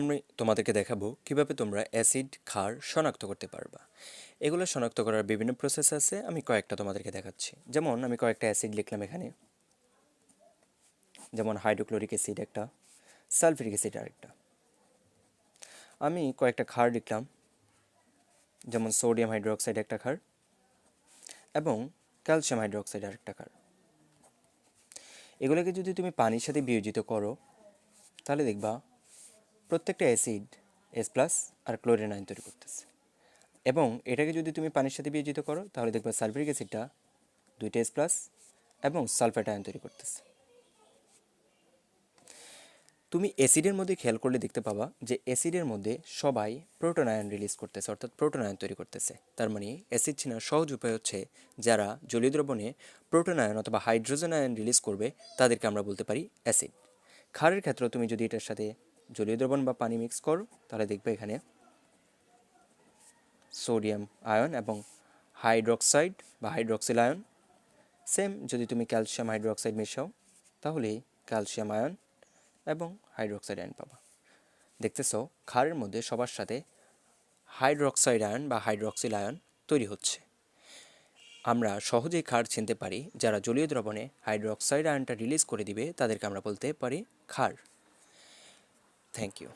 আমি তোমাদেরকে দেখাবো কিভাবে তোমরা অ্যাসিড ক্ষার শনাক্ত করতে পারবা। এগুলো শনাক্ত করার বিভিন্ন প্রসেস আছে, আমি কয়েকটা তোমাদেরকে দেখাচ্ছি। যেমন আমি কয়েকটা অ্যাসিড লিখলাম এখানে, যেমন হাইড্রোক্লোরিক অ্যাসিড একটা, সালফিউরিক অ্যাসিড আরেকটা। আমি কয়েকটা ক্ষার লিখলাম, যেমন সোডিয়াম হাইড্রোক্সাইড একটা ক্ষার এবং ক্যালসিয়াম হাইড্রোক্সাইড আরেকটা ক্ষার। এগুলোকে যদি তুমি পানির সাথে বিয়োজিত করো তাহলে দেখবা প্রত্যেকটা অ্যাসিড এস প্লাস আর ক্লোরিন আয়ন তৈরি করতেছে। এবং এটাকে যদি তুমি পানির সাথে বিয়োজিত করো তাহলে দেখবা সালফিউরিক অ্যাসিডটা দুইটা এস প্লাস এবং সালফেট আয়ন তৈরি করতেছে। তুমি অ্যাসিডের মধ্যে খেয়াল করলে দেখতে পাবা যে অ্যাসিডের মধ্যে সবাই প্রোটন আয়ন রিলিজ করতেছে, অর্থাৎ প্রোটন আয়ন তৈরি করতেছে। তার মানে অ্যাসিড চেনার সহজ উপায় হচ্ছে যারা জলীয় দ্রবণে প্রোটন আয়ন অথবা হাইড্রোজেন আয়ন রিলিজ করবে তাদেরকে আমরা বলতে পারি অ্যাসিড। ক্ষারের ক্ষেত্রেও তুমি যদি এটার সাথে জলীয় দ্রবণ বা পানি মিক্স করো তাহলে দেখবে এখানে সোডিয়াম আয়ন এবং হাইড্রোক্সাইড বা হাইড্রোক্সিল আয়ন। সেম যদি তুমি ক্যালসিয়াম হাইড্রোক্সাইড মেশাও তাহলে ক্যালসিয়াম আয়ন এবং হাইড্রোক্সাইড আয়ন পাবা। দেখতেছো ক্ষারের মধ্যে সবার সাথে হাইড্রোক্সাইড আয়ন বা হাইড্রোক্সিল আয়ন তৈরি হচ্ছে। আমরা সহজেই ক্ষার চিনতে পারি, যারা জলীয় দ্রবণে হাইড্রোক্সাইড আয়নটা রিলিজ করে দিবে তাদেরকে আমরা বলতে পারি ক্ষার। Thank you.